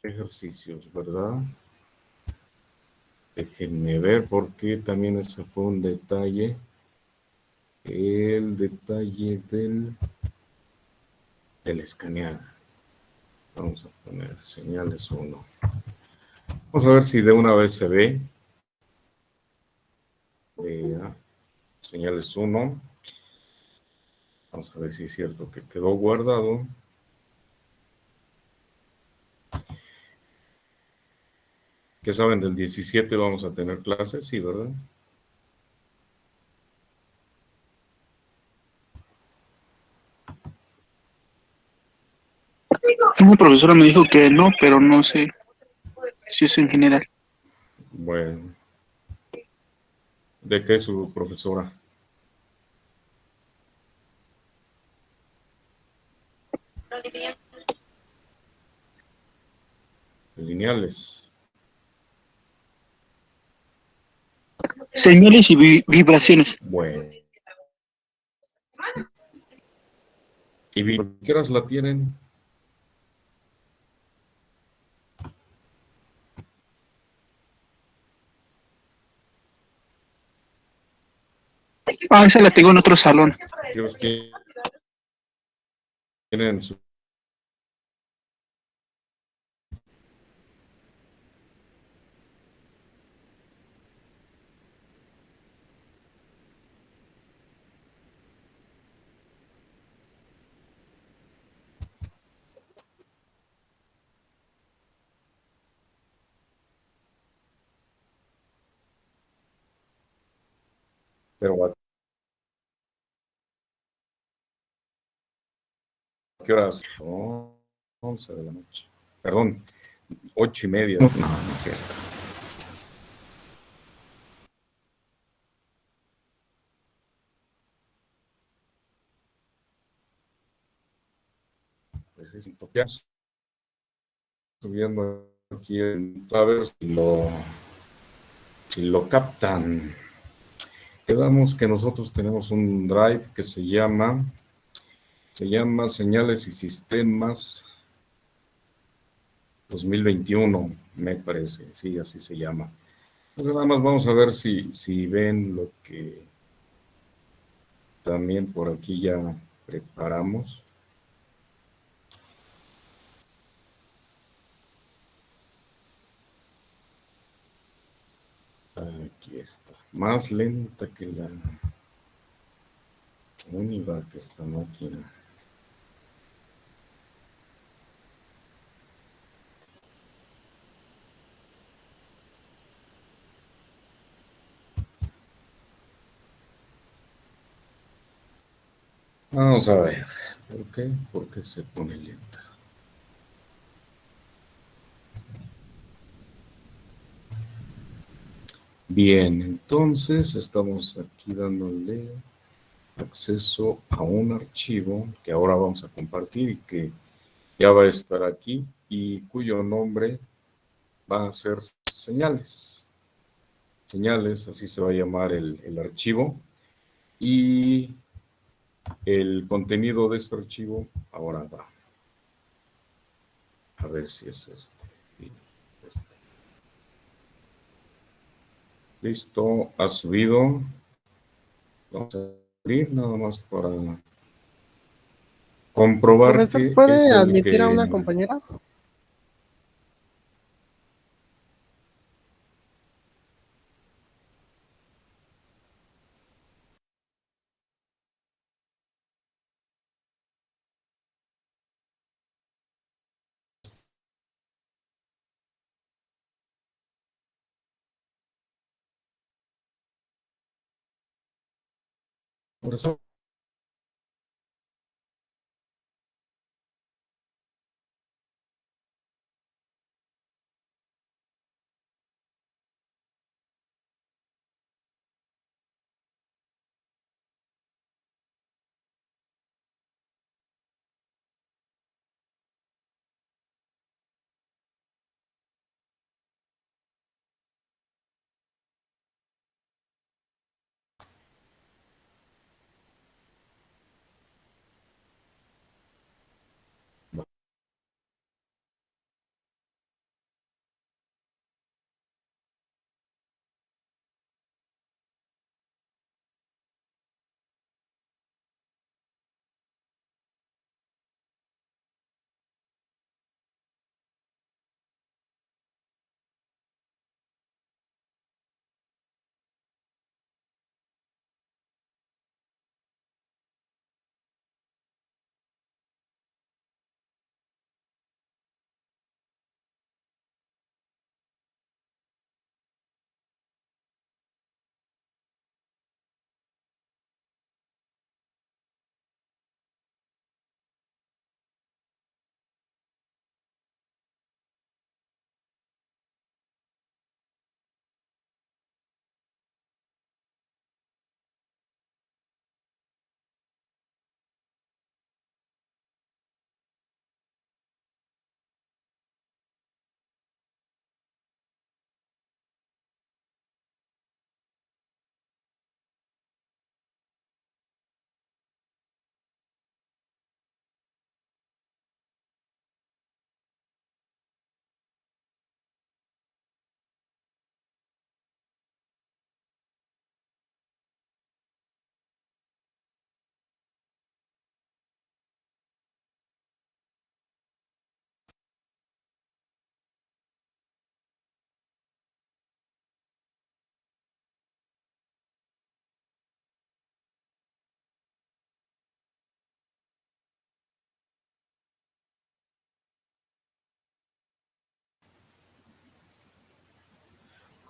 ejercicios, ¿verdad? Déjenme ver porque también ese fue un detalle. El detalle del escaneada. Vamos a poner señales 1. Vamos a ver si de una vez se ve. Señales 1. Vamos a ver si es cierto que quedó guardado. ¿Qué saben del 17? Vamos a tener clases, sí, ¿verdad? Una profesora me dijo que no, pero no sé si es en general. Bueno, ¿de qué es su profesora? Lineales. Señales y vibraciones. Bueno. ¿Y qué horas la tienen? Ah, esa la tengo en otro salón. ¿Qué horas tienen su... Pero a qué horas? Oh, 11 de la noche. Perdón, 8:30. No, no es cierto. Pues es ya subiendo aquí a ver si lo captan. Quedamos que nosotros tenemos un drive que se llama Señales y Sistemas 2021, me parece, sí, así se llama. Entonces nada más vamos a ver si ven lo que también por aquí ya preparamos. Aquí está, más lenta que la Univac esta máquina. Vamos a ver, ¿por qué? ¿Por qué se pone lenta? Bien, entonces estamos aquí dándole acceso a un archivo que ahora vamos a compartir y que ya va a estar aquí y cuyo nombre va a ser señales. Señales, así se va a llamar el archivo. Y el contenido de este archivo ahora va. A ver si es este. Sí, este. Listo, ha subido. Vamos a abrir nada más para comprobar Profesor, que es ¿puede el admitir a que... una compañera? Por eso,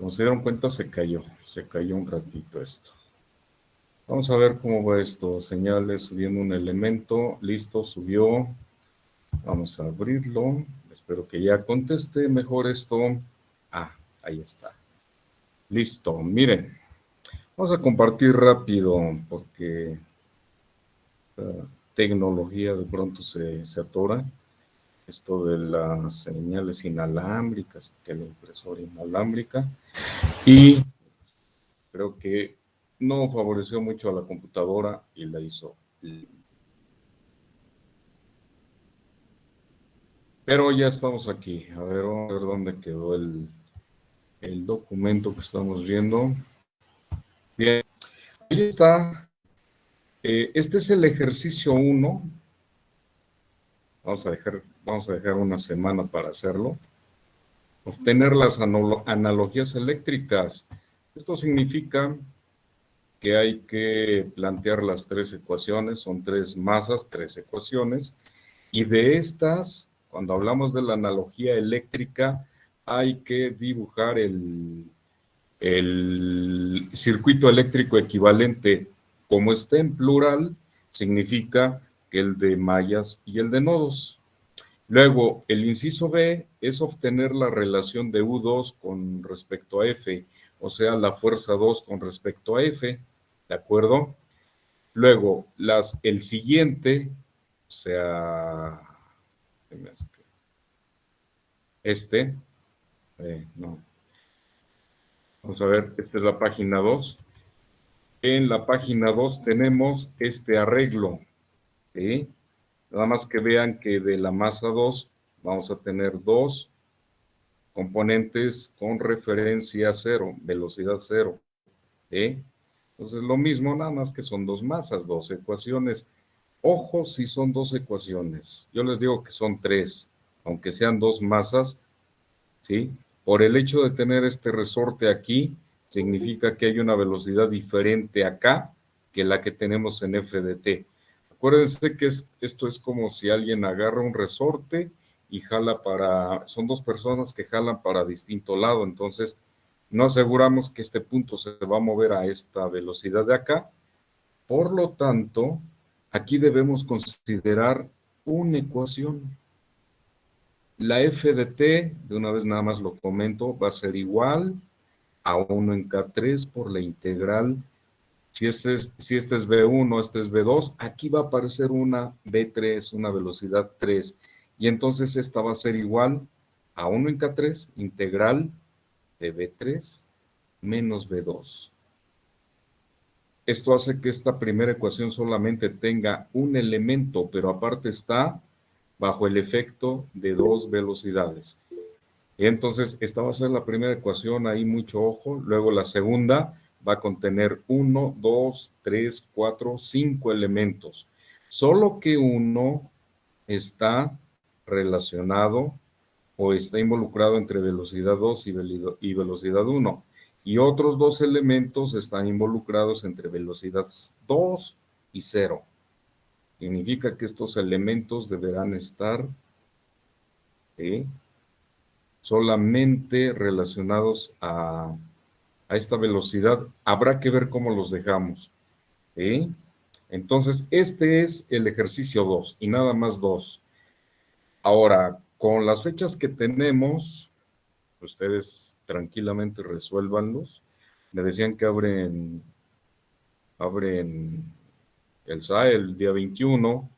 Como se dieron cuenta, se cayó un ratito esto. Vamos a ver cómo va esto. Señales subiendo un elemento. Listo, subió. Vamos a abrirlo. Espero que ya conteste mejor esto. Ah, ahí está. Listo, miren. Vamos a compartir rápido porque la tecnología de pronto se atora. Esto de las señales inalámbricas, que la impresora inalámbrica. Y creo que no favoreció mucho a la computadora y la hizo. Pero ya estamos aquí. A ver, vamos a ver dónde quedó el documento que estamos viendo. Bien, ahí está. Este es el ejercicio 1. Vamos a dejar una semana para hacerlo. Obtener las analogías eléctricas. Esto significa que hay que plantear las 3 ecuaciones. Son 3 masas, 3 ecuaciones. Y de estas, cuando hablamos de la analogía eléctrica, hay que dibujar el circuito eléctrico equivalente. Como está en plural, significa que el de mallas y el de nodos. Luego, el inciso B es obtener la relación de U2 con respecto a F, o sea, la fuerza 2 con respecto a F, ¿de acuerdo? Luego, el siguiente, o sea, no. Vamos a ver, esta es la página 2. En la página 2 tenemos este arreglo, ¿sí? Nada más que vean que de la masa 2 vamos a tener 2 componentes con referencia 0, velocidad 0, ¿sí? Entonces lo mismo, nada más que son 2 masas, 2 ecuaciones. Ojo si son 2 ecuaciones. Yo les digo que son 3, aunque sean 2 masas, ¿sí? Por el hecho de tener este resorte aquí, significa que hay una velocidad diferente acá que la que tenemos en f de t. Acuérdense que esto es como si alguien agarra un resorte y jala son 2 personas que jalan para distinto lado, entonces no aseguramos que este punto se va a mover a esta velocidad de acá. Por lo tanto, aquí debemos considerar una ecuación. La f de t, de una vez nada más lo comento, va a ser igual a 1 en K3 por la integral. Si este es V1, este es V2, aquí va a aparecer una V3, una velocidad 3. Y entonces esta va a ser igual a 1 en K3, integral de V3 menos V2. Esto hace que esta primera ecuación solamente tenga un elemento, pero aparte está bajo el efecto de 2 velocidades. Entonces, esta va a ser la primera ecuación, ahí mucho ojo. Luego la segunda va a contener 1, 2, 3, 4, 5 elementos. Solo que uno está relacionado o está involucrado entre velocidad 2 y velocidad 1. Y otros 2 elementos están involucrados entre velocidad 2 y 0. Significa que estos elementos deberán estar solamente relacionados a esta velocidad. Habrá que ver cómo los dejamos. Entonces, este es el ejercicio 2 y nada más 2. Ahora, con las fechas que tenemos, ustedes tranquilamente resuélvanlos. Me decían que abren el SAE el día 21,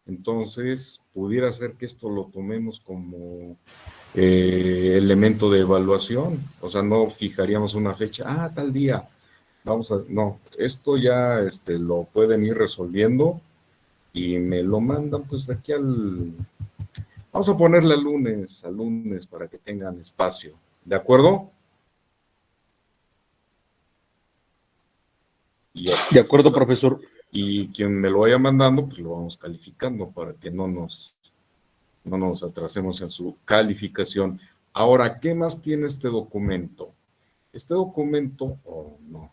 entonces pudiera ser que esto lo tomemos como elemento de evaluación, o sea, no fijaríamos una fecha, tal día, no, esto ya lo pueden ir resolviendo y me lo mandan pues aquí vamos a ponerle al lunes para que tengan espacio, ¿de acuerdo? De acuerdo, profesor. Y quien me lo vaya mandando, pues lo vamos calificando para que no nos atrasemos en su calificación. Ahora, ¿qué más tiene este documento? Este documento, no,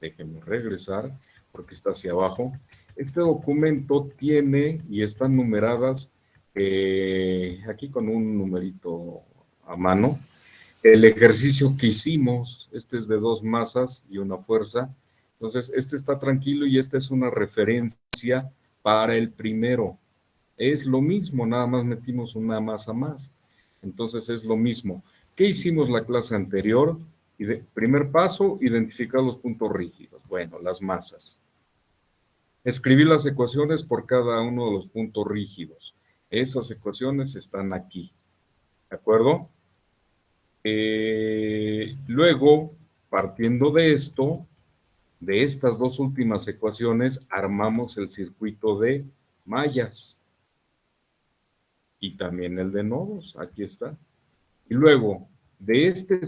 déjenme regresar porque está hacia abajo. Este documento tiene y están numeradas aquí con un numerito a mano. el ejercicio que hicimos, este es de 2 masas y una fuerza. Entonces, este está tranquilo y esta es una referencia para el primero. Es lo mismo, nada más metimos una masa más. Entonces, es lo mismo. ¿Qué hicimos la clase anterior? Primer paso, identificar los puntos rígidos. Bueno, las masas. Escribir las ecuaciones por cada uno de los puntos rígidos. Esas ecuaciones están aquí. ¿De acuerdo? Luego, partiendo de esto, de estas dos últimas ecuaciones, armamos el circuito de mallas. Y también el de nodos, aquí está. Y luego, de este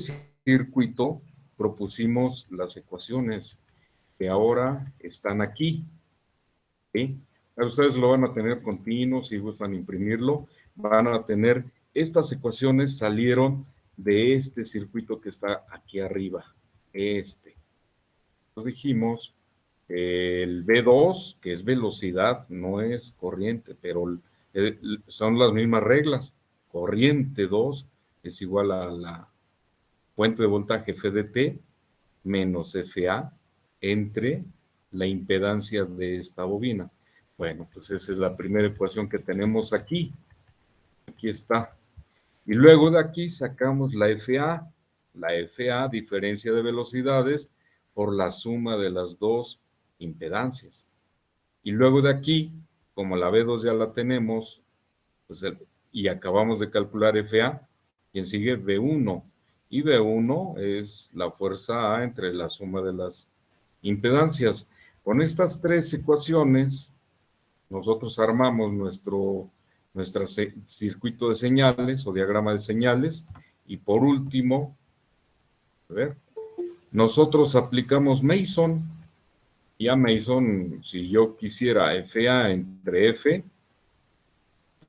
circuito, propusimos las ecuaciones que ahora están aquí. ¿Sí? Ustedes lo van a tener continuo, si gustan imprimirlo, van a tener, estas ecuaciones salieron de este circuito que está aquí arriba, este. Entonces dijimos, el V2, que es velocidad, no es corriente, pero son las mismas reglas. Corriente 2 es igual a la fuente de voltaje F de T menos FA entre la impedancia de esta bobina. Bueno, pues esa es la primera ecuación que tenemos aquí. Aquí está. Y luego de aquí sacamos la FA. La FA, diferencia de velocidades, por la suma de las dos impedancias. Y luego de aquí, como la V2 ya la tenemos, pues y acabamos de calcular FA, quien sigue V1. Y V1 es la fuerza A entre la suma de las impedancias. Con estas tres ecuaciones, nosotros armamos nuestro circuito de señales o diagrama de señales. Y por último, a ver, nosotros aplicamos Mason. Y a Mason, si yo quisiera FA entre F,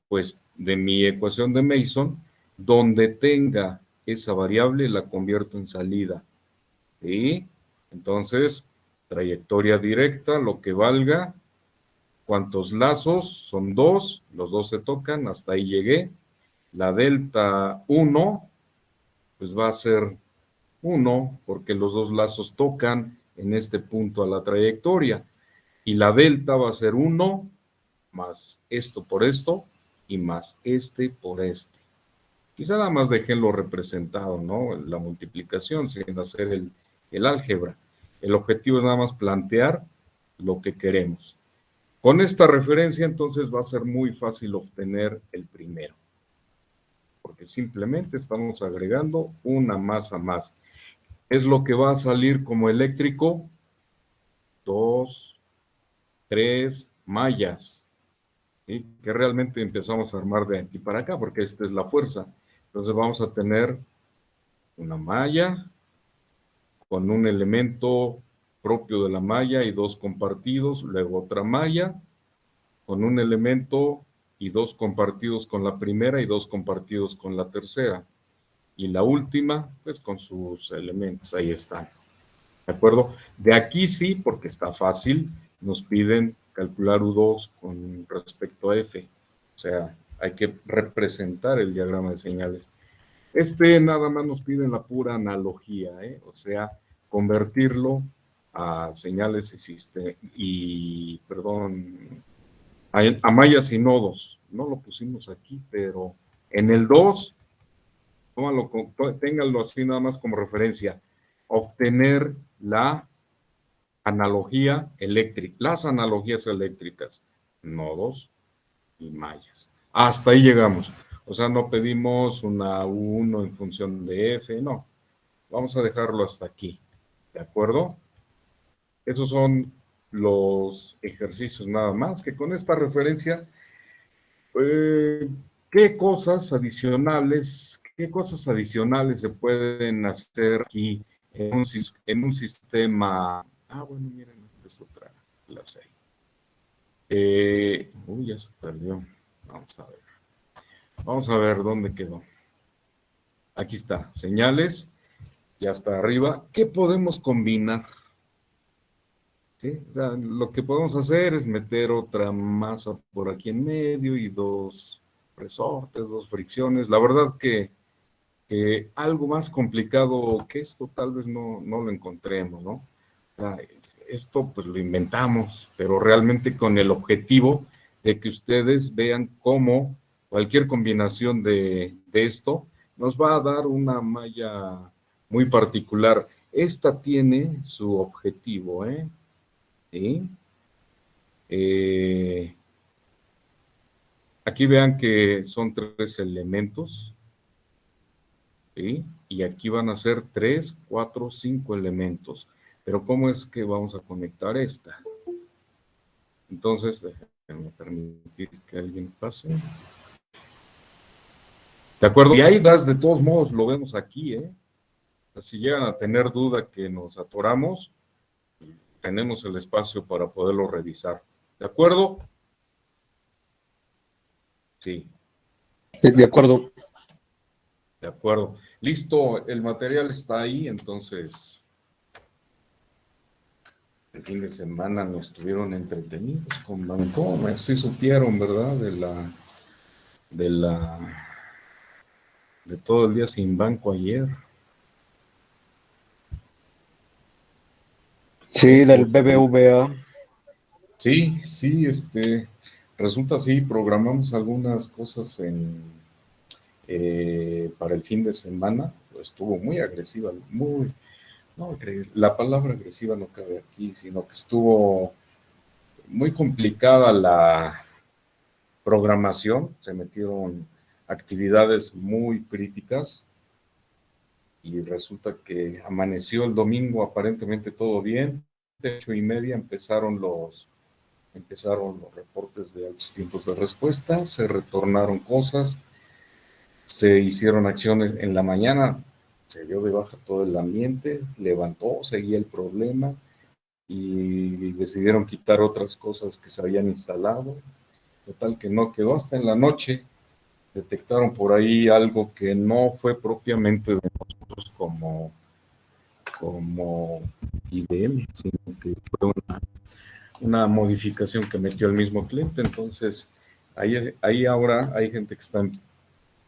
pues de mi ecuación de Mason, donde tenga esa variable la convierto en salida. ¿Sí? Entonces, trayectoria directa, lo que valga. ¿Cuántos lazos? Son 2, los 2 se tocan, hasta ahí llegué. La delta 1, pues va a ser 1, porque los dos lazos tocan en este punto a la trayectoria. Y la delta va a ser 1 más esto por esto y más este por este. Quizá nada más déjenlo representado, ¿no? La multiplicación sin hacer el álgebra. El objetivo es nada más plantear lo que queremos. Con esta referencia, entonces, va a ser muy fácil obtener el primero. Porque simplemente estamos agregando una masa más. Es lo que va a salir como eléctrico. 2, 3 mallas. ¿Sí? Que realmente empezamos a armar de aquí para acá, porque esta es la fuerza. Entonces vamos a tener una malla con un elemento propio de la malla y 2 compartidos, luego otra malla con un elemento y 2 compartidos con la primera y 2 compartidos con la tercera. Y la última, pues con sus elementos, ahí están. ¿De acuerdo? De aquí sí, porque está fácil, nos piden calcular U2 con respecto a F. O sea, hay que representar el diagrama de señales. Nada más nos piden la pura analogía, o sea, convertirlo a señales a mallas y nodos. No lo pusimos aquí, pero en el 2, ténganlo así nada más como referencia, obtener la analogía eléctrica, las analogías eléctricas, nodos y mallas. Hasta ahí llegamos. O sea, no pedimos una 1 en función de F, no. Vamos a dejarlo hasta aquí. ¿De acuerdo? Esos son los ejercicios nada más, que con esta referencia, ¿qué cosas adicionales se pueden hacer aquí en un sistema? Bueno, miren, esta es otra clase ahí. Ya se perdió. Vamos a ver. Vamos a ver dónde quedó. Aquí está, señales, ya está arriba. ¿Qué podemos combinar? ¿Sí? O sea, lo que podemos hacer es meter otra masa por aquí en medio y 2 resortes, 2 fricciones. La verdad que algo más complicado que esto tal vez no lo encontremos, ¿no? Ah, esto pues lo inventamos, pero realmente con el objetivo de que ustedes vean cómo cualquier combinación de esto nos va a dar una malla muy particular. Esta tiene su objetivo, ¿eh? ¿Sí? Eh, Aquí vean que son 3 elementos, ¿sí? Y aquí van a ser 3, 4, 5 elementos. Pero ¿cómo es que vamos a conectar esta? Entonces, déjenme permitir que alguien pase. ¿De acuerdo? Y hay das, de todos modos, lo vemos aquí, ¿eh? Si llegan a tener duda que nos atoramos, tenemos el espacio para poderlo revisar. ¿De acuerdo? Sí, De acuerdo. de acuerdo. Listo, el material está ahí, entonces el fin de semana nos estuvieron entretenidos con Bancomer. Sí supieron, ¿verdad? De todo el día sin banco ayer. Sí, del BBVA. Sí, sí, resulta así, programamos algunas cosas para el fin de semana, pues estuvo muy agresiva, no, la palabra agresiva no cabe aquí, sino que estuvo muy complicada la programación, se metieron actividades muy críticas y resulta que amaneció el domingo aparentemente todo bien, de 8:30 empezaron los reportes de altos tiempos de respuesta, se retornaron cosas, se hicieron acciones en la mañana, se dio de baja todo el ambiente, levantó, seguía el problema y decidieron quitar otras cosas que se habían instalado, total que no quedó hasta en la noche, detectaron por ahí algo que no fue propiamente de nosotros como IBM, sino que fue una modificación que metió el mismo cliente, entonces ahí ahora hay gente que está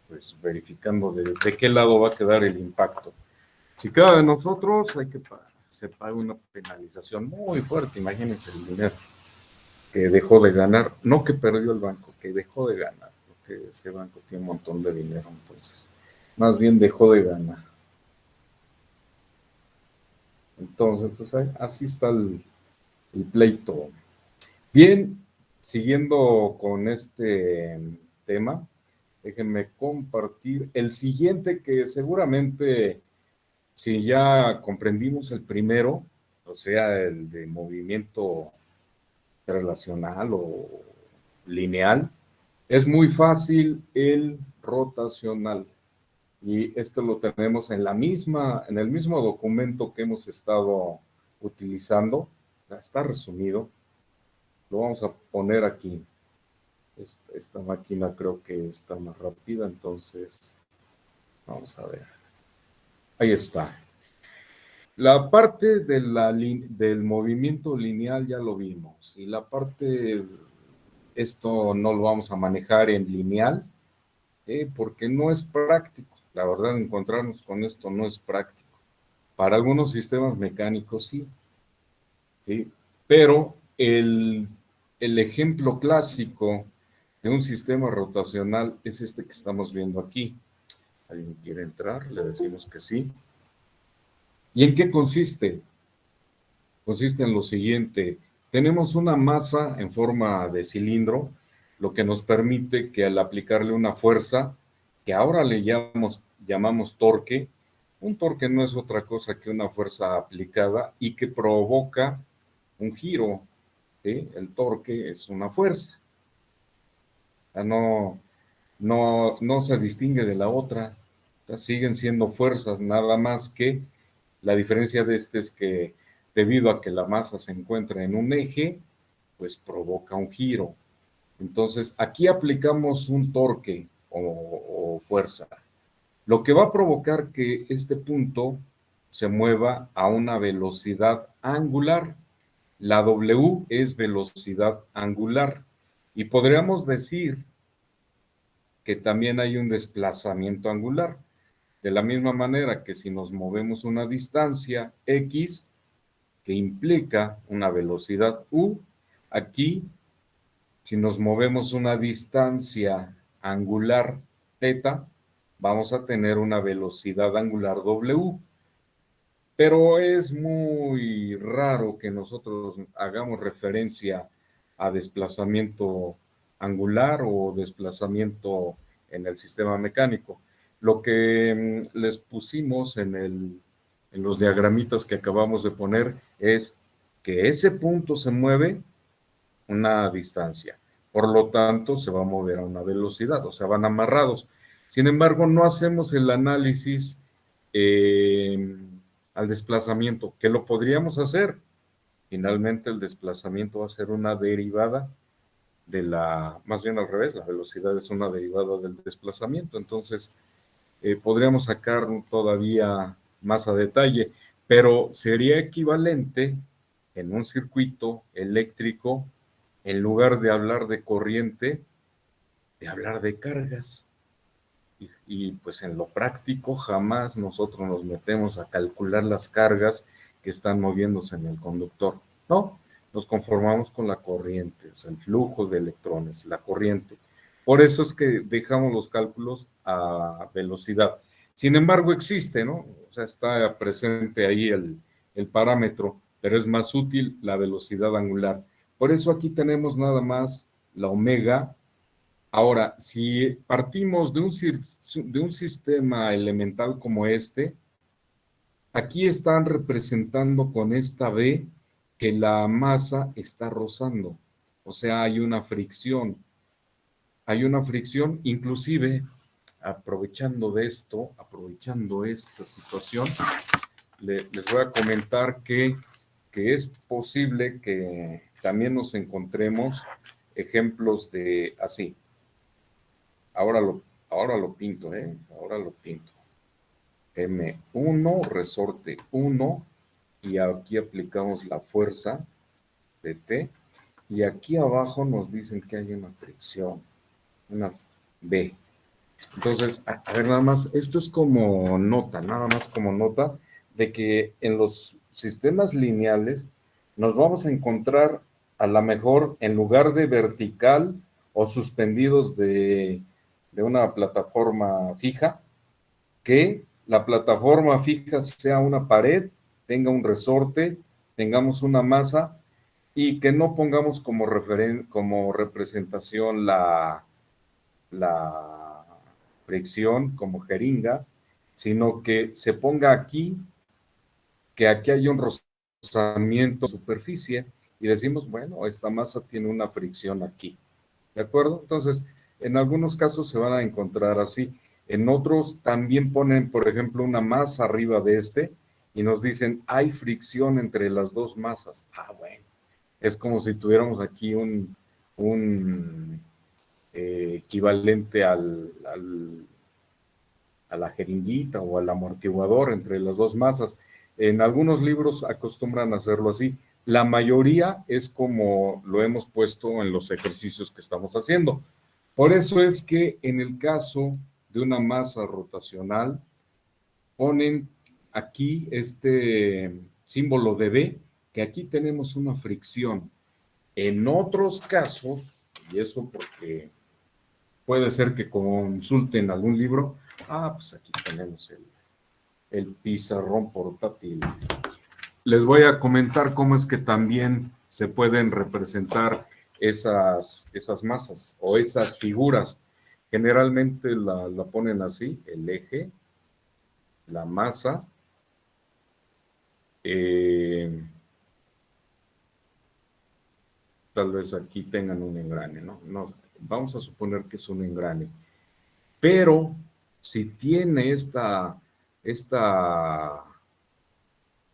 pues verificando de qué lado va a quedar el impacto. Si queda de nosotros, se paga una penalización muy fuerte, imagínense el dinero que dejó de ganar, no que perdió el banco, que dejó de ganar, porque ese banco tiene un montón de dinero, entonces, más bien dejó de ganar. Entonces, pues así está el pleito. Bien, siguiendo con este tema, déjenme compartir el siguiente que seguramente, si ya comprendimos el primero, o sea, el de movimiento relacional o lineal, es muy fácil el rotacional. Y esto lo tenemos en en el mismo documento que hemos estado utilizando. Está resumido. Lo vamos a poner aquí. Esta máquina creo que está más rápida, entonces vamos a ver. Ahí está. La parte del movimiento lineal ya lo vimos. Y la parte, esto no lo vamos a manejar en lineal, porque no es práctico. La verdad, encontrarnos con esto no es práctico. Para algunos sistemas mecánicos sí, ¿sí? Pero el ejemplo clásico de un sistema rotacional es este que estamos viendo aquí. ¿Alguien quiere entrar? Le decimos que sí. ¿Y en qué consiste? Consiste en lo siguiente. Tenemos una masa en forma de cilindro, lo que nos permite que al aplicarle una fuerza, que ahora le llamamos torque, un torque no es otra cosa que una fuerza aplicada y que provoca un giro, ¿sí? El torque es una fuerza. No se distingue de la otra. Siguen siendo fuerzas, nada más que la diferencia de este es que debido a que la masa se encuentra en un eje, pues provoca un giro. Entonces, aquí aplicamos un torque o fuerza, lo que va a provocar que este punto se mueva a una velocidad angular. La W es velocidad angular. Y podríamos decir que también hay un desplazamiento angular. De la misma manera que si nos movemos una distancia X, que implica una velocidad U, aquí, si nos movemos una distancia angular θ, vamos a tener una velocidad angular W. Pero es muy raro que nosotros hagamos referencia a desplazamiento angular o desplazamiento en el sistema mecánico. Lo que les pusimos en los diagramitas que acabamos de poner es que ese punto se mueve una distancia. Por lo tanto, se va a mover a una velocidad, o sea, van amarrados. Sin embargo, no hacemos el análisis al desplazamiento, que lo podríamos hacer. Finalmente, el desplazamiento va a ser una derivada de más bien al revés, la velocidad es una derivada del desplazamiento. Entonces, podríamos sacar todavía más a detalle, pero sería equivalente en un circuito eléctrico, en lugar de hablar de corriente, de hablar de cargas. Y pues en lo práctico jamás nosotros nos metemos a calcular las cargas que están moviéndose en el conductor. No, nos conformamos con la corriente, o sea, el flujo de electrones, la corriente. Por eso es que dejamos los cálculos a velocidad. Sin embargo, existe, ¿no? O sea, está presente ahí el parámetro, pero es más útil la velocidad angular. Por eso aquí tenemos nada más la omega. Ahora, si partimos de un sistema elemental como este, aquí están representando con esta B que la masa está rozando, o sea, hay una fricción. Hay una fricción, inclusive, aprovechando esta situación, les voy a comentar que es posible que también nos encontremos ejemplos de así. Ahora lo pinto, ahora lo pinto. M1, resorte 1, y aquí aplicamos la fuerza de T, y aquí abajo nos dicen que hay una fricción, una B. Entonces, a ver, nada más, esto es como nota, nada más como nota, de que en los sistemas lineales nos vamos a encontrar a lo mejor en lugar de vertical o suspendidos de una plataforma fija, que la plataforma fija sea una pared, tenga un resorte, tengamos una masa y que no pongamos como representación la fricción como jeringa, sino que se ponga aquí, que aquí hay un rozamiento de superficie y decimos, bueno, esta masa tiene una fricción aquí. ¿De acuerdo? Entonces, en algunos casos se van a encontrar así. En otros también ponen, por ejemplo, una masa arriba de este y nos dicen, hay fricción entre las dos masas. Ah, bueno. Es como si tuviéramos aquí un equivalente a la jeringuita o al amortiguador entre las dos masas. En algunos libros acostumbran a hacerlo así. La mayoría es como lo hemos puesto en los ejercicios que estamos haciendo. Por eso es que en el caso de una masa rotacional, ponen aquí este símbolo de B, que aquí tenemos una fricción. En otros casos, y eso porque puede ser que consulten algún libro, pues aquí tenemos el pizarrón portátil. Les voy a comentar cómo es que también se pueden representar esas masas o esas figuras. Generalmente la ponen así, el eje, la masa, tal vez aquí tengan un engrane, ¿no? Vamos a suponer que es un engrane. Pero si tiene esta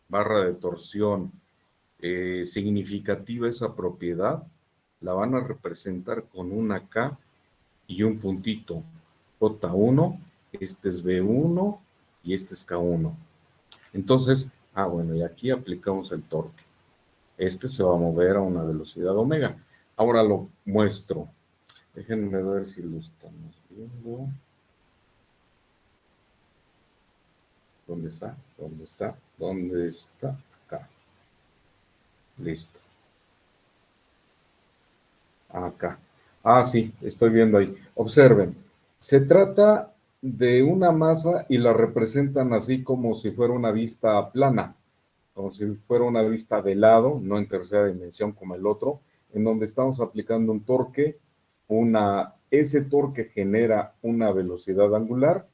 barra de torsión significativa, esa propiedad, la van a representar con una K y un puntito. J1, este es B1 y este es K1. Entonces, bueno, y aquí aplicamos el torque. Este se va a mover a una velocidad omega. Ahora lo muestro. Déjenme ver si lo estamos viendo. ¿Dónde está? ¿Dónde está? ¿Dónde está? Acá. Listo. Acá. Ah, sí, estoy viendo ahí. Observen, se trata de una masa y la representan así como si fuera una vista plana, como si fuera una vista de lado, no en tercera dimensión como el otro, en donde estamos aplicando un torque, ese torque genera una velocidad angular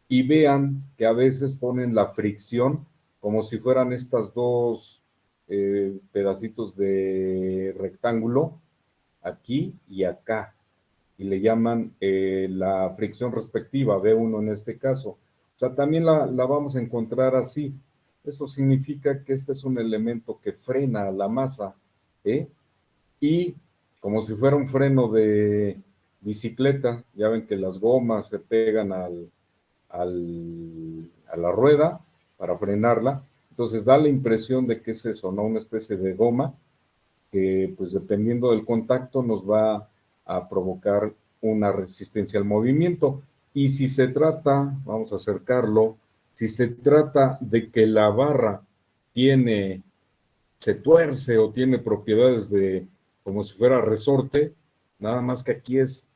y vean que a veces ponen la fricción como si fueran estas dos pedacitos de rectángulo, aquí y acá, y le llaman la fricción respectiva, B1 en este caso. O sea, también la vamos a encontrar así. Eso significa que este es un elemento que frena la masa, ¿eh? Y como si fuera un freno de bicicleta, ya ven que las gomas se pegan a la rueda para frenarla, entonces da la impresión de que es eso, ¿no? Una especie de goma que pues dependiendo del contacto nos va a provocar una resistencia al movimiento. Y si se trata, vamos a acercarlo, si se trata de que la barra se tuerce o tiene propiedades de como si fuera resorte, nada más que aquí es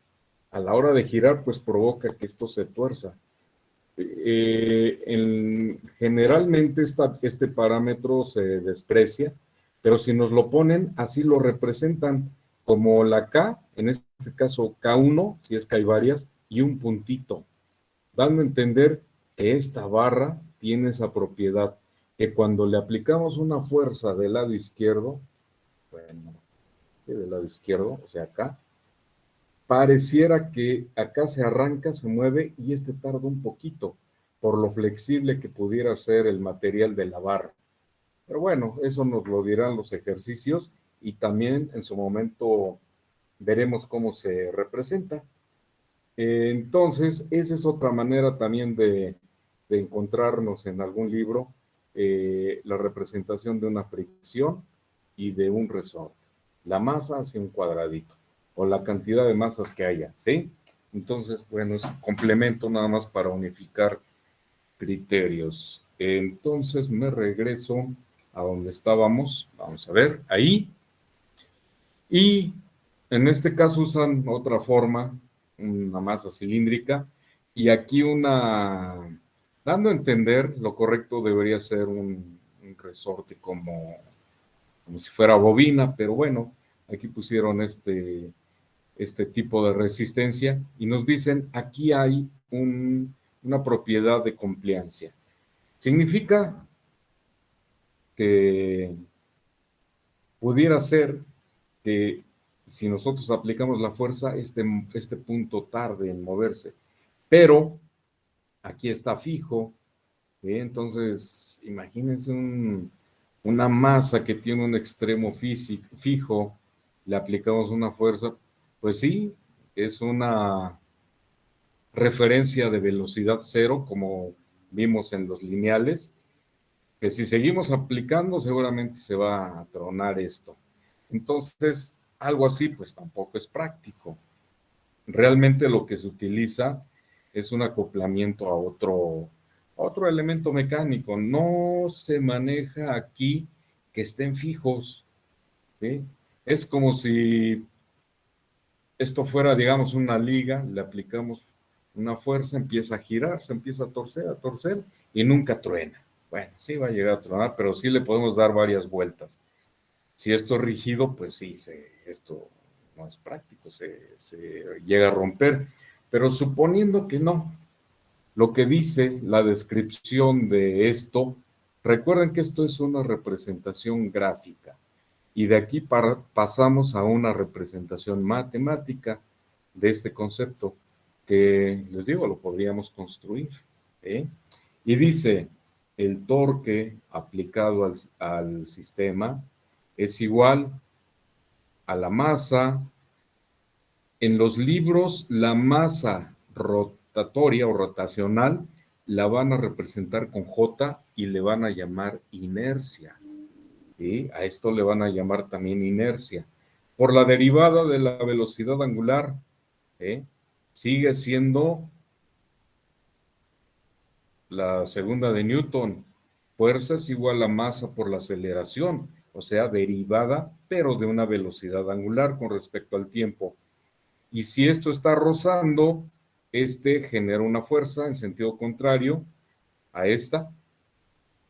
a la hora de girar, pues provoca que esto se tuerza. Generalmente este parámetro se desprecia, pero si nos lo ponen, así lo representan como la K, en este caso K1, si es que hay varias, y un puntito, dando a entender que esta barra tiene esa propiedad, que cuando le aplicamos una fuerza del lado izquierdo, bueno, del lado izquierdo, o sea acá, pareciera que acá se arranca, se mueve y este tarda un poquito por lo flexible que pudiera ser el material de la barra. Pero bueno, eso nos lo dirán los ejercicios y también en su momento veremos cómo se representa. Entonces, esa es otra manera también de encontrarnos en algún libro la representación de una fricción y de un resorte. La masa hacia un cuadradito o la cantidad de masas que haya, ¿sí? Entonces, bueno, es un complemento nada más para unificar criterios. Entonces me regreso a donde estábamos, vamos a ver, ahí, y en este caso usan otra forma, una masa cilíndrica, y aquí dando a entender, lo correcto debería ser un resorte como si fuera bobina, pero bueno, aquí pusieron este tipo de resistencia y nos dicen, aquí hay una propiedad de compliancia. Significa que pudiera ser que si nosotros aplicamos la fuerza, este punto tarde en moverse, pero aquí está fijo, ¿eh? Entonces imagínense una masa que tiene un extremo fijo, le aplicamos una fuerza, pues sí, es una referencia de velocidad cero, como vimos en los lineales, que si seguimos aplicando seguramente se va a tronar esto. Entonces, algo así pues tampoco es práctico. Realmente lo que se utiliza es un acoplamiento a otro elemento mecánico. No se maneja aquí que estén fijos, ¿sí? Es como si esto fuera, digamos, una liga, le aplicamos una fuerza, empieza a girar, se empieza a torcer y nunca truena. Bueno, sí va a llegar a tronar, pero sí le podemos dar varias vueltas. Si esto es rígido, pues sí, esto no es práctico, se llega a romper. Pero suponiendo que no, lo que dice la descripción de esto, recuerden que esto es una representación gráfica y de aquí pasamos a una representación matemática de este concepto que, les digo, lo podríamos construir, ¿eh? Y dice, el torque aplicado al sistema es igual a la masa. En los libros, la masa rotatoria o rotacional la van a representar con J y le van a llamar inercia. ¿Sí? A esto le van a llamar también inercia. Por la derivada de la velocidad angular, ¿eh? Sigue siendo la segunda de Newton. Fuerza es igual a masa por la aceleración, o sea, derivada, pero de una velocidad angular con respecto al tiempo. Y si esto está rozando, este genera una fuerza en sentido contrario a esta,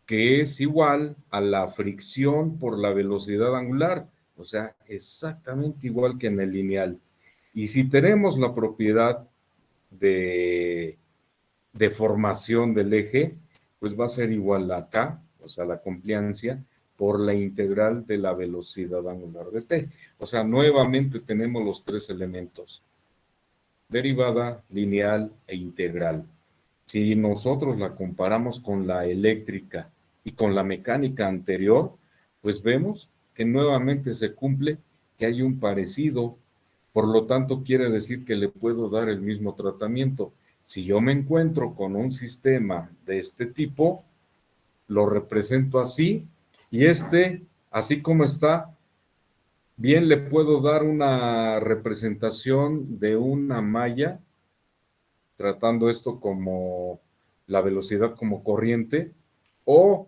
que es igual a la fricción por la velocidad angular, o sea, exactamente igual que en el lineal. Y si tenemos la propiedad de deformación del eje, pues va a ser igual a K, o sea, la compliancia, por la integral de la velocidad angular de t. O sea, nuevamente tenemos los tres elementos: derivada, lineal e integral. Si nosotros la comparamos con la eléctrica y con la mecánica anterior, pues vemos que nuevamente se cumple que hay un parecido. Por lo tanto, quiere decir que le puedo dar el mismo tratamiento. Si yo me encuentro con un sistema de este tipo, lo represento así, y así como está, bien le puedo dar una representación de una malla, tratando esto como la velocidad como corriente, o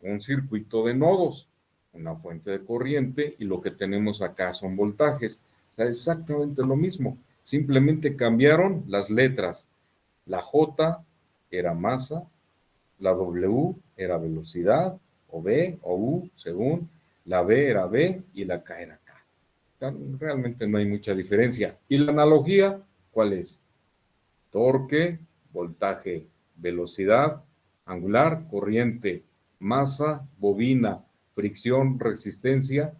un circuito de nodos, una fuente de corriente, y lo que tenemos acá son voltajes. O sea, exactamente lo mismo, simplemente cambiaron las letras. La J era masa, la W era velocidad, o B, o U, según, la B era B y la K era K. Realmente no hay mucha diferencia. ¿Y la analogía cuál es? Torque, voltaje, velocidad, angular, corriente, masa, bobina, fricción, resistencia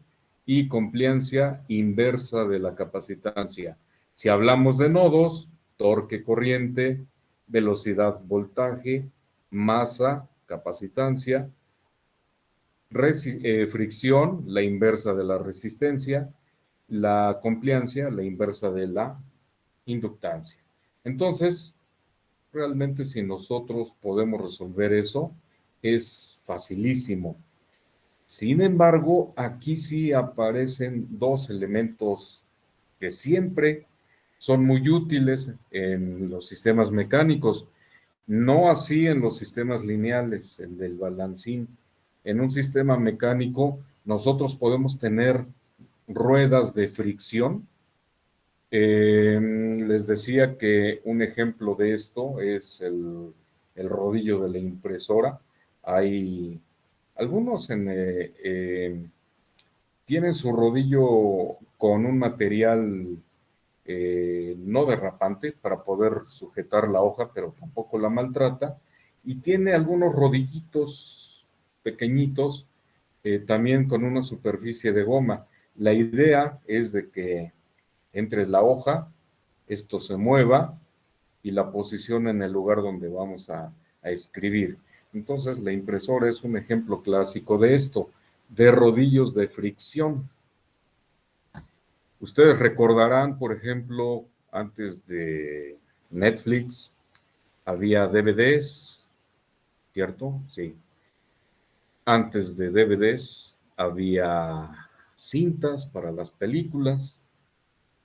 y compliancia inversa de la capacitancia. Si hablamos de nodos, torque, corriente, velocidad, voltaje, masa, capacitancia, fricción, la inversa de la resistencia, la compliancia, la inversa de la inductancia. Entonces, realmente si nosotros podemos resolver eso, es facilísimo. Sin embargo, aquí sí aparecen dos elementos que siempre son muy útiles en los sistemas mecánicos, no así en los sistemas lineales, el del balancín. En un sistema mecánico, nosotros podemos tener ruedas de fricción. Les decía que un ejemplo de esto es el rodillo de la impresora. Hay algunos tienen su rodillo con un material no derrapante para poder sujetar la hoja, pero tampoco la maltrata. Y tiene algunos rodillitos pequeñitos también con una superficie de goma. La idea es de que entre la hoja, esto se mueva y la posicione en el lugar donde vamos a escribir. Entonces, la impresora es un ejemplo clásico de esto, de rodillos de fricción. Ustedes recordarán, por ejemplo, antes de Netflix, había DVDs, ¿cierto? Sí. Antes de DVDs había cintas para las películas,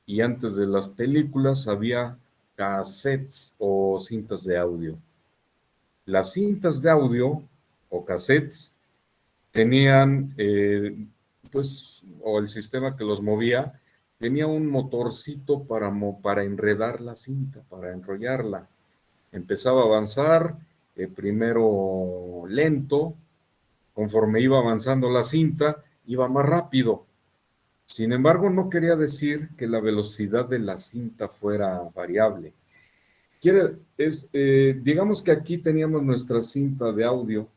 y antes de las películas había cassettes o cintas de audio. Las cintas de audio o cassettes tenían, pues, o el sistema que los movía, tenía un motorcito para enredar la cinta, para enrollarla. Empezaba a avanzar, primero lento, conforme iba avanzando la cinta, iba más rápido. Sin embargo, no quería decir que la velocidad de la cinta fuera variable. Digamos que aquí teníamos nuestra cinta de audio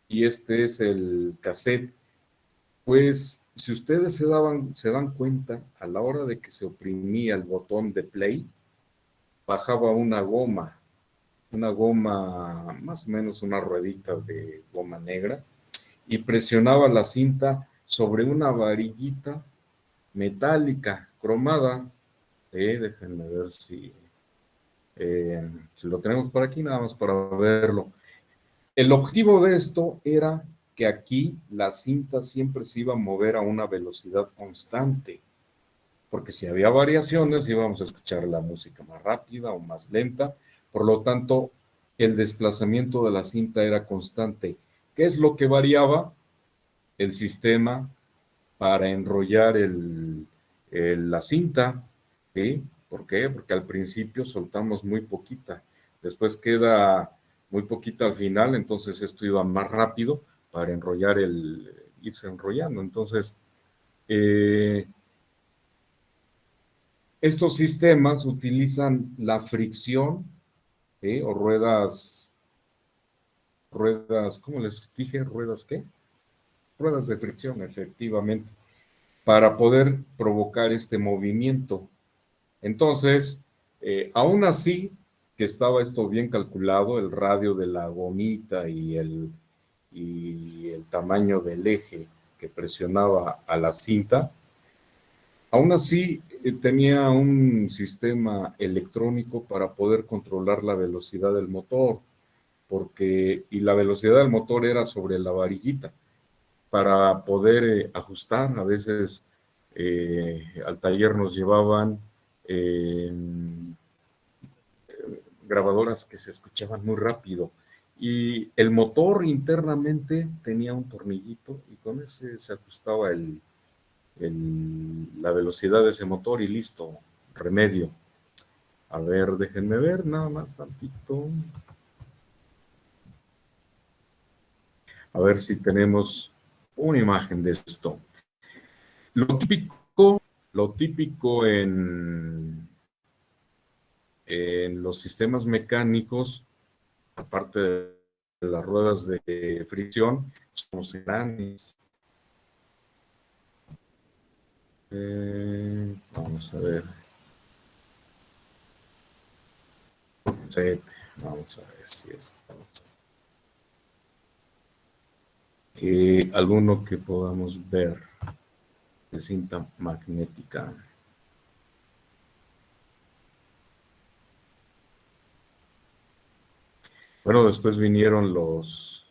y este es el cassette. Pues si ustedes se dan cuenta, a la hora de que se oprimía el botón de play, bajaba una goma más o menos una ruedita de goma negra, y presionaba la cinta sobre una varillita metálica, cromada. Déjenme ver si lo tenemos por aquí, nada más para verlo. El objetivo de esto era que aquí la cinta siempre se iba a mover a una velocidad constante, porque si había variaciones íbamos a escuchar la música más rápida o más lenta. Por lo tanto, el desplazamiento de la cinta era constante. ¿Qué es lo que variaba? El sistema para enrollar la cinta, ¿sí? ¿Por qué? Porque al principio soltamos muy poquita, después queda muy poquita al final, entonces esto iba más rápido para enrollar irse enrollando. Entonces, eh, estos sistemas utilizan la fricción, ¿sí? O ruedas, ¿cómo les dije? ¿Ruedas qué? Ruedas de fricción, efectivamente, para poder provocar este movimiento. Entonces, aún así que estaba esto bien calculado, el radio de la gomita y el tamaño del eje que presionaba a la cinta, aún así tenía un sistema electrónico para poder controlar la velocidad del motor, y la velocidad del motor era sobre la varillita para poder ajustar. A veces al taller nos llevaban eh, grabadoras que se escuchaban muy rápido y el motor internamente tenía un tornillito y con ese se ajustaba la velocidad de ese motor y listo, remedio. A ver, déjenme ver nada más tantito. A ver si tenemos una imagen de esto. Lo típico, lo típico en los sistemas mecánicos, aparte de las ruedas de fricción, son los engranes. Vamos a ver. Vamos a ver si es. Alguno que podamos ver de cinta magnética. Bueno, después vinieron los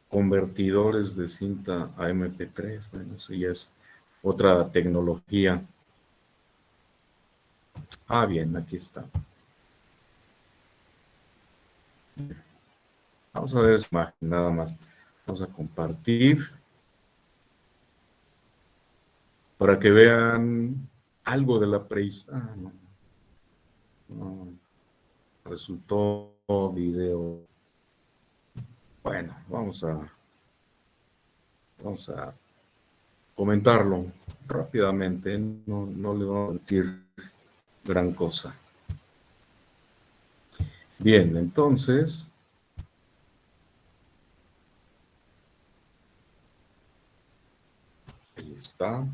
convertidores de cinta a MP3. Bueno, eso ya es otra tecnología. Ah, bien, aquí está. Vamos a ver esa imagen, nada más. Vamos a compartir para que vean algo de la prehistoria. Ah, no, no, resultó video. Bueno, vamos a comentarlo rápidamente. No le voy a mentir gran cosa. Bien, entonces, ahí está.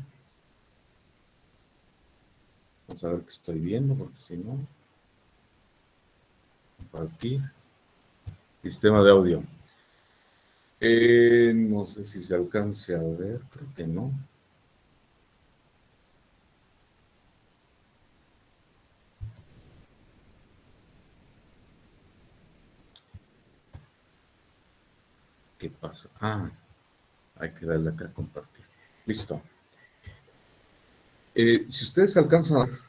Vamos a ver qué estoy viendo, porque si no, compartir. Sistema de audio. No sé si se alcance a ver, creo que no. ¿Qué pasa? Ah, hay que darle acá a compartir. Listo. Si ustedes alcanzan a ver,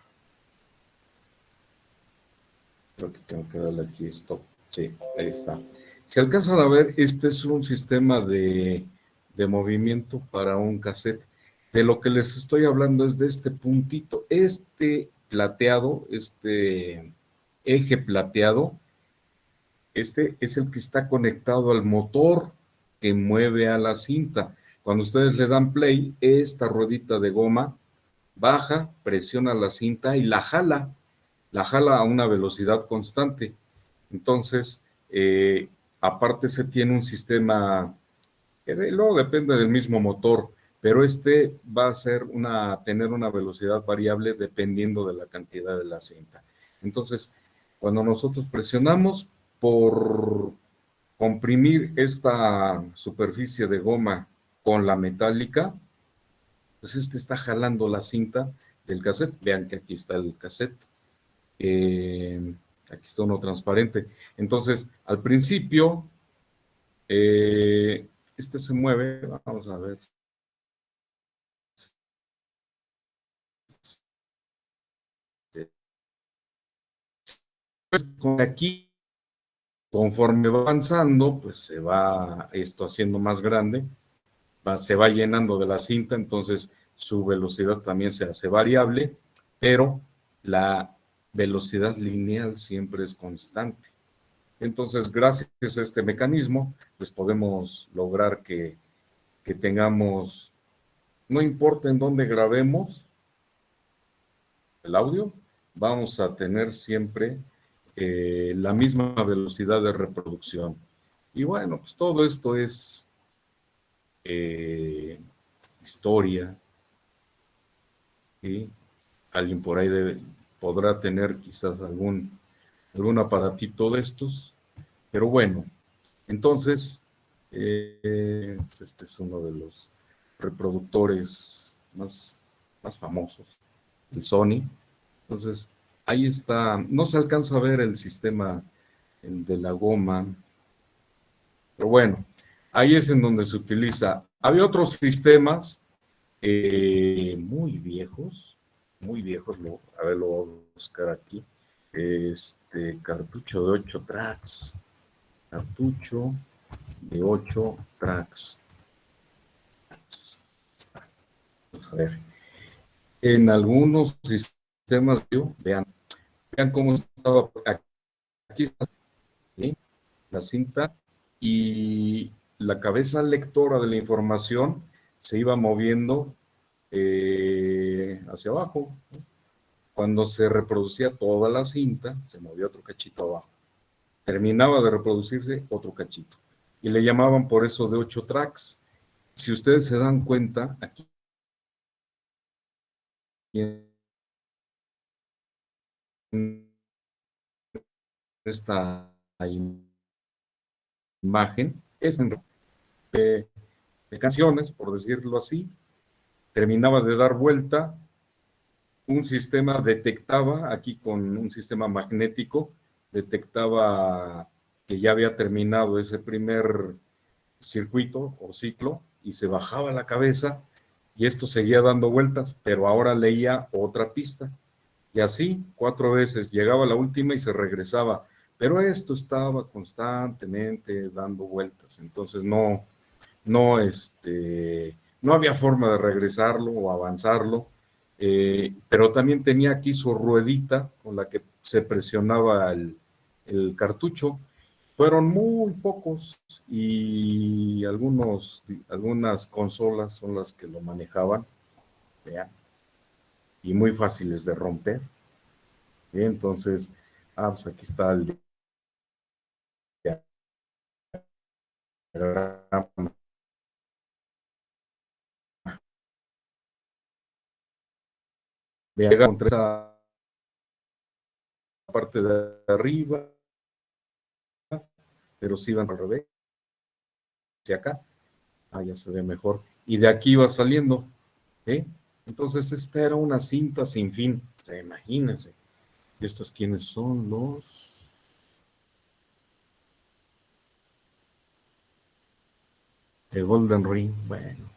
creo que tengo que darle aquí stop. Sí, ahí está. Si alcanzan a ver, este es un sistema de movimiento para un cassette. De lo que les estoy hablando es de este puntito. Este plateado, este eje plateado, este es el que está conectado al motor que mueve a la cinta. Cuando ustedes le dan play, esta ruedita de goma baja, presiona la cinta y la jala a una velocidad constante. Entonces, aparte se tiene un sistema, que luego depende del mismo motor, pero este va a tener una velocidad variable dependiendo de la cantidad de la cinta. Entonces, cuando nosotros presionamos por comprimir esta superficie de goma con la metálica, pues este está jalando la cinta del cassette. Vean que aquí está el cassette. Aquí está uno transparente. Entonces, al principio, este se mueve. Vamos a ver. aquí, conforme va avanzando, pues se va esto haciendo más grande, se va llenando de la cinta, entonces su velocidad también se hace variable, pero la velocidad lineal siempre es constante. Entonces, gracias a este mecanismo, pues podemos lograr que tengamos, no importa en dónde grabemos el audio, vamos a tener siempre la misma velocidad de reproducción. Y bueno, pues todo esto es historia, y alguien por ahí podrá tener quizás algún aparatito de estos, pero bueno, entonces este es uno de los reproductores más famosos, el Sony. Entonces ahí está, no se alcanza a ver el sistema, el de la goma, pero bueno, ahí es en donde se utiliza. Había otros sistemas muy viejos, a ver, lo voy a buscar aquí. Cartucho de 8 tracks. Cartucho de 8 tracks. Vamos a ver. En algunos sistemas, vean cómo estaba aquí, ¿sí? La cinta y la cabeza lectora de la información se iba moviendo hacia abajo. Cuando se reproducía toda la cinta, se movía otro cachito abajo. Terminaba de reproducirse otro cachito. Y le llamaban por eso de 8 tracks. Si ustedes se dan cuenta, aquí en esta imagen es de canciones, por decirlo así. Terminaba de dar vuelta, un sistema detectaba, aquí con un sistema magnético, detectaba que ya había terminado ese primer circuito o ciclo y se bajaba la cabeza y esto seguía dando vueltas, pero ahora leía otra pista. Y así 4 veces llegaba la última y se regresaba, pero esto estaba constantemente dando vueltas, entonces no había forma de regresarlo o avanzarlo, pero también tenía aquí su ruedita con la que se presionaba el cartucho. Fueron muy pocos y algunas consolas son las que lo manejaban, vean, y muy fáciles de romper. Entonces, pues aquí está el diagrama. Vean, contra esa parte de arriba, pero sí van al revés, hacia acá. Ya se ve mejor. Y de aquí va saliendo. Entonces, esta era una cinta sin fin. O sea, imagínense. ¿Y estas quiénes son? Los de Golden Ring. Bueno,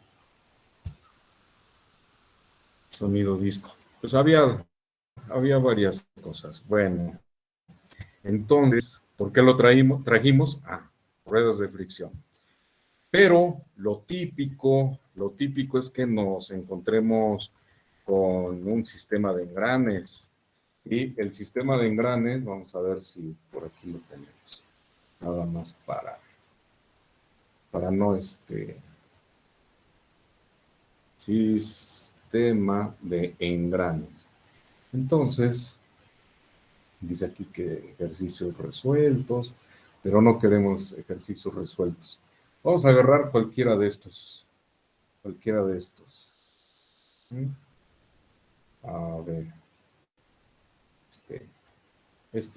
sonido disco. Pues había varias cosas. Bueno, entonces, ¿por qué lo trajimos? Ruedas de fricción. Pero lo típico es que nos encontremos con un sistema de engranes. Y el sistema de engranes, vamos a ver si por aquí lo tenemos. Nada más para no sistema de engranes. Entonces, dice aquí que ejercicios resueltos, pero no queremos ejercicios resueltos. Vamos a agarrar cualquiera de estos. A ver.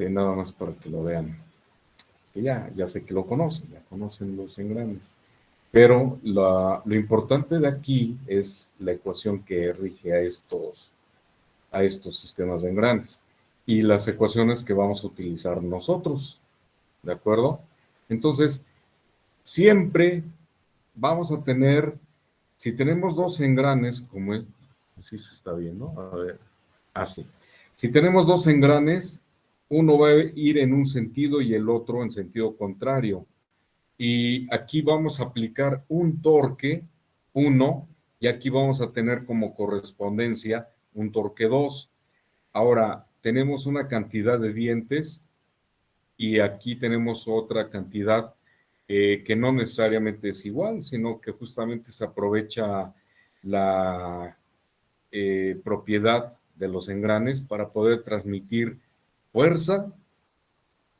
Nada más para que lo vean. Que ya sé que lo conocen, ya conocen los engranes. Pero lo importante de aquí es la ecuación que rige a estos sistemas de engranes y las ecuaciones que vamos a utilizar nosotros, ¿de acuerdo? Entonces, siempre vamos a tener, si tenemos 2 engranes, como así se está viendo, a ver, así. Si tenemos 2 engranes, uno va a ir en un sentido y el otro en sentido contrario. Y aquí vamos a aplicar un torque 1 y aquí vamos a tener como correspondencia un torque 2. Ahora, tenemos una cantidad de dientes y aquí tenemos otra cantidad que no necesariamente es igual, sino que justamente se aprovecha la propiedad de los engranes para poder transmitir fuerza,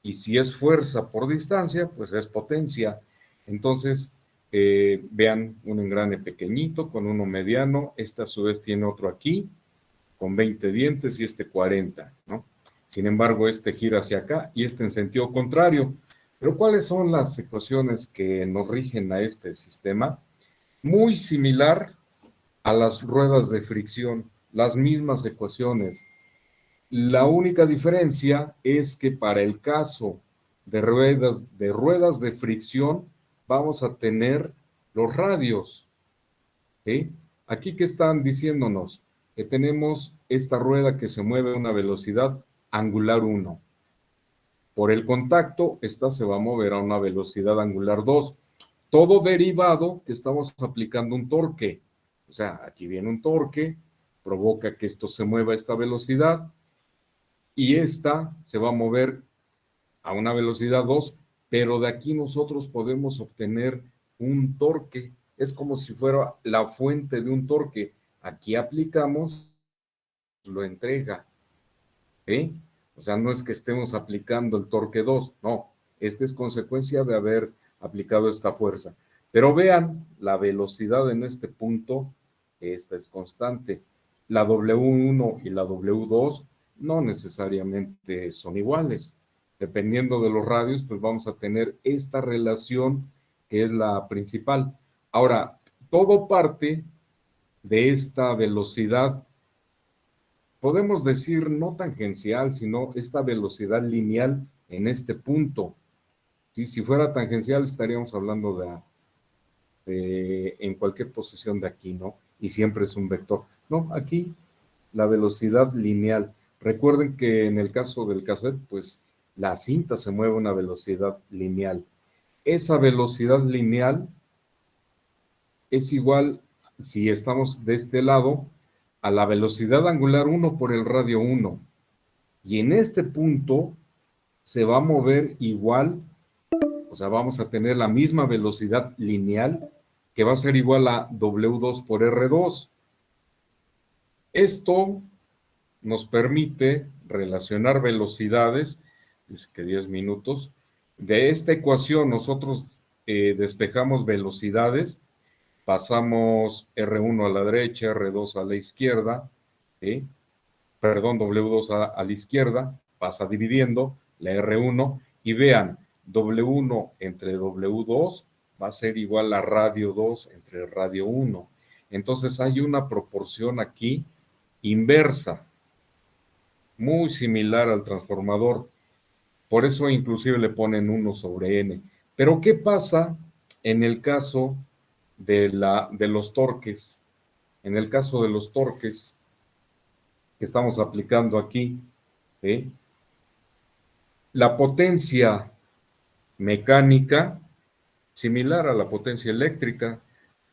y si es fuerza por distancia, pues es potencia. Entonces, vean un engrane pequeñito con uno mediano, este a su vez tiene otro aquí, con 20 dientes y este 40, ¿no? Sin embargo, este gira hacia acá y este en sentido contrario. Pero ¿cuáles son las ecuaciones que nos rigen a este sistema? Muy similar a las ruedas de fricción, las mismas ecuaciones. La única diferencia es que para el caso de ruedas de fricción vamos a tener los radios. ¿Sí? Aquí que están diciéndonos que tenemos esta rueda que se mueve a una velocidad angular 1. Por el contacto, esta se va a mover a una velocidad angular 2. Todo derivado que estamos aplicando un torque. O sea, aquí viene un torque, provoca que esto se mueva a esta velocidad y esta se va a mover a una velocidad 2, pero de aquí nosotros podemos obtener un torque. Es como si fuera la fuente de un torque. Aquí aplicamos, lo entrega. ¿Sí? O sea, no es que estemos aplicando el torque 2, no. Este es consecuencia de haber aplicado esta fuerza. Pero vean, la velocidad en este punto, esta es constante. La W1 y la W2 no necesariamente son iguales. Dependiendo de los radios, pues vamos a tener esta relación que es la principal. Ahora, todo parte de esta velocidad, podemos decir no tangencial, sino esta velocidad lineal en este punto. ¿Sí? Si fuera tangencial estaríamos hablando en cualquier posición de aquí, ¿no? Y siempre es un vector. No, aquí la velocidad lineal. Recuerden que en el caso del cassette, pues la cinta se mueve a una velocidad lineal. Esa velocidad lineal es igual, si estamos de este lado, a la velocidad angular 1 por el radio 1. Y en este punto se va a mover igual, o sea, vamos a tener la misma velocidad lineal que va a ser igual a W2 por R2. Esto nos permite relacionar velocidades, dice que 10 minutos. De esta ecuación nosotros despejamos velocidades, pasamos R1 a la derecha, R2 a la izquierda, ¿sí? Perdón, W2 a la izquierda, pasa dividiendo la R1 y vean, W1 entre W2 va a ser igual a radio 2 entre radio 1. Entonces hay una proporción aquí inversa, muy similar al transformador. Por eso inclusive le ponen 1 sobre N. Pero ¿qué pasa en el caso de los torques? En el caso de los torques que estamos aplicando aquí, ¿sí? La potencia mecánica, similar a la potencia eléctrica.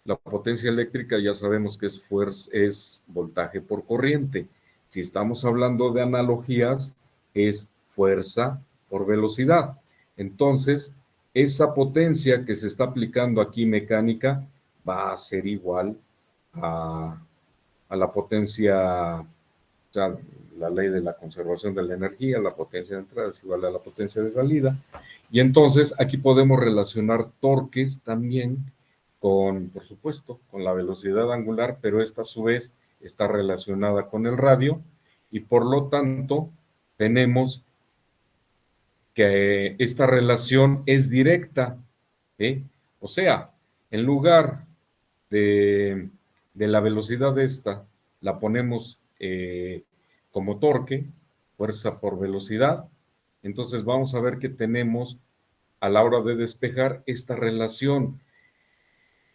La potencia eléctrica ya sabemos que es voltaje por corriente. Si estamos hablando de analogías, es fuerza por velocidad. Entonces, esa potencia que se está aplicando aquí mecánica va a ser igual a la potencia, o sea, la ley de la conservación de la energía, la potencia de entrada es igual a la potencia de salida. Y entonces aquí podemos relacionar torques también con, por supuesto, con la velocidad angular, pero esta a su vez está relacionada con el radio y por lo tanto tenemos que esta relación es directa, ¿sí? O sea, en lugar de la velocidad de esta, la ponemos como torque, fuerza por velocidad. Entonces vamos a ver que tenemos a la hora de despejar esta relación.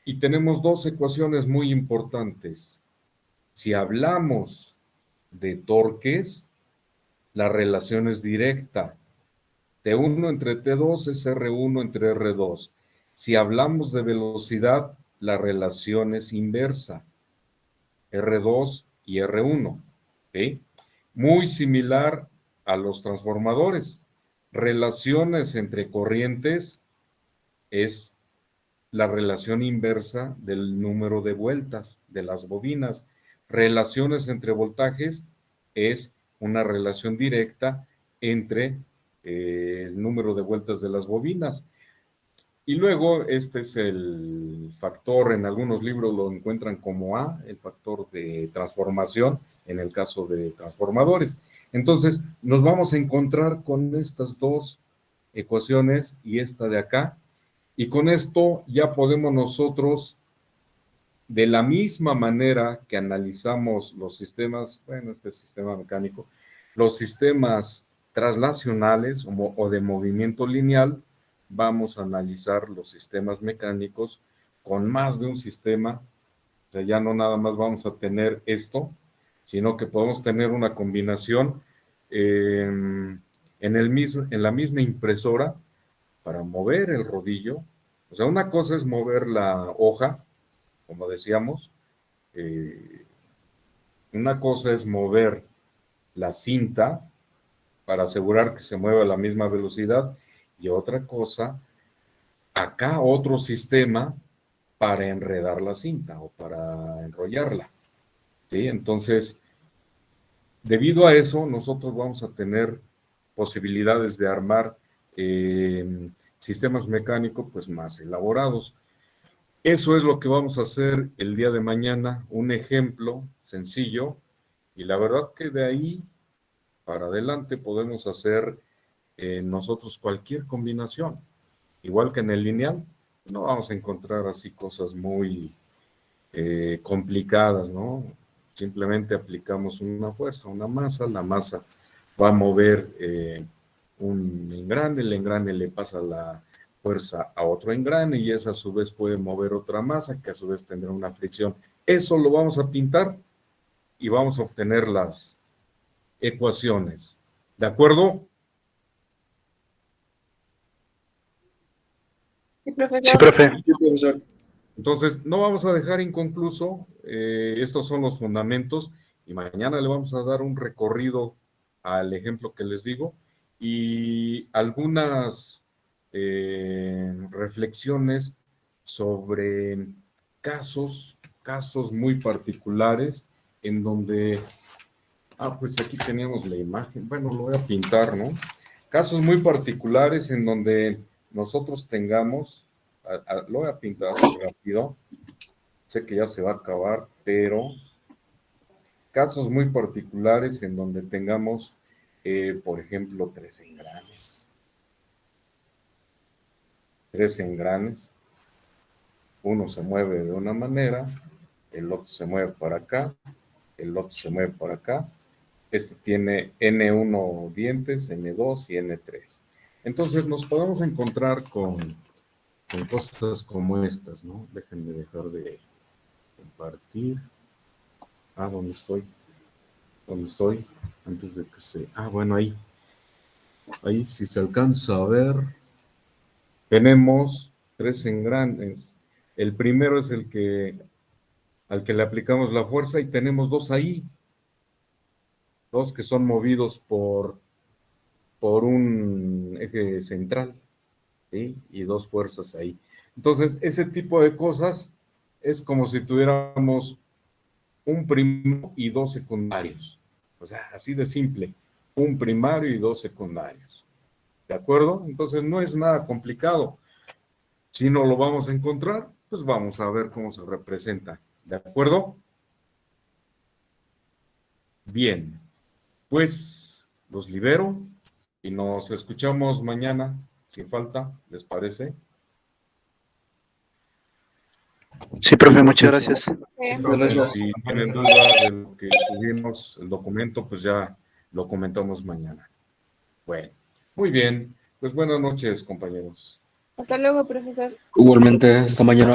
Y tenemos dos ecuaciones muy importantes. Si hablamos de torques, la relación es directa. T1 entre T2 es R1 entre R2. Si hablamos de velocidad, la relación es inversa. R2 y R1. ¿Sí? Muy similar a los transformadores. Relaciones entre corrientes es la relación inversa del número de vueltas de las bobinas. Relaciones entre voltajes es una relación directa entre el número de vueltas de las bobinas. Y luego este es el factor, en algunos libros lo encuentran como A, el factor de transformación en el caso de transformadores. Entonces nos vamos a encontrar con estas dos ecuaciones y esta de acá, y con esto ya podemos nosotros, de la misma manera que analizamos los sistemas, bueno, este sistema mecánico, los sistemas traslacionales o de movimiento lineal, vamos a analizar los sistemas mecánicos con más de un sistema. O sea, ya no nada más vamos a tener esto, sino que podemos tener una combinación en la misma impresora para mover el rodillo. O sea, una cosa es mover la hoja, como decíamos, una cosa es mover la cinta para asegurar que se mueva a la misma velocidad, y otra cosa, acá otro sistema para enredar la cinta o para enrollarla. ¿Sí? Entonces, debido a eso, nosotros vamos a tener posibilidades de armar sistemas mecánicos pues más elaborados. Eso es lo que vamos a hacer el día de mañana, un ejemplo sencillo, y la verdad que de ahí para adelante podemos hacer nosotros cualquier combinación. Igual que en el lineal, no vamos a encontrar así cosas muy complicadas, ¿no? Simplemente aplicamos una fuerza, una masa, la masa va a mover un engrane, el engrane le pasa la fuerza a otro engrane y esa a su vez puede mover otra masa que a su vez tendrá una fricción. Eso lo vamos a pintar y vamos a obtener las ecuaciones. ¿De acuerdo? Sí, profesor. Sí, profe. Sí, profesor. Entonces, no vamos a dejar inconcluso, estos son los fundamentos y mañana le vamos a dar un recorrido al ejemplo que les digo y algunas reflexiones sobre casos muy particulares en donde, pues aquí teníamos la imagen, bueno, lo voy a pintar, ¿no? Casos muy particulares en donde nosotros tengamos, lo voy a pintar rápido, sé que ya se va a acabar, pero casos muy particulares en donde tengamos, por ejemplo, tres engranes, uno se mueve de una manera, el otro se mueve para acá, el otro se mueve para acá, este tiene N1 dientes, N2 y N3. Entonces nos podemos encontrar con cosas como estas, ¿no? Déjenme dejar de compartir. ¿Dónde estoy? ¿Dónde estoy? Antes de que se... bueno, ahí. Ahí, si se alcanza a ver, tenemos tres engranes. El primero es el que al que le aplicamos la fuerza y tenemos dos ahí. Dos que son movidos por un eje central, ¿sí? Y dos fuerzas ahí. Entonces, ese tipo de cosas es como si tuviéramos un primario y dos secundarios. O sea, así de simple. Un primario y dos secundarios. ¿De acuerdo? Entonces, no es nada complicado. Si no lo vamos a encontrar, pues vamos a ver cómo se representa. ¿De acuerdo? Bien. Pues los libero y nos escuchamos mañana, sin falta, ¿les parece? Sí, profe, muchas gracias. Entonces, si tienen duda de lo que subimos el documento, pues ya lo comentamos mañana. Bueno, muy bien. Pues buenas noches, compañeros. Hasta luego, profesor. Igualmente, esta mañana.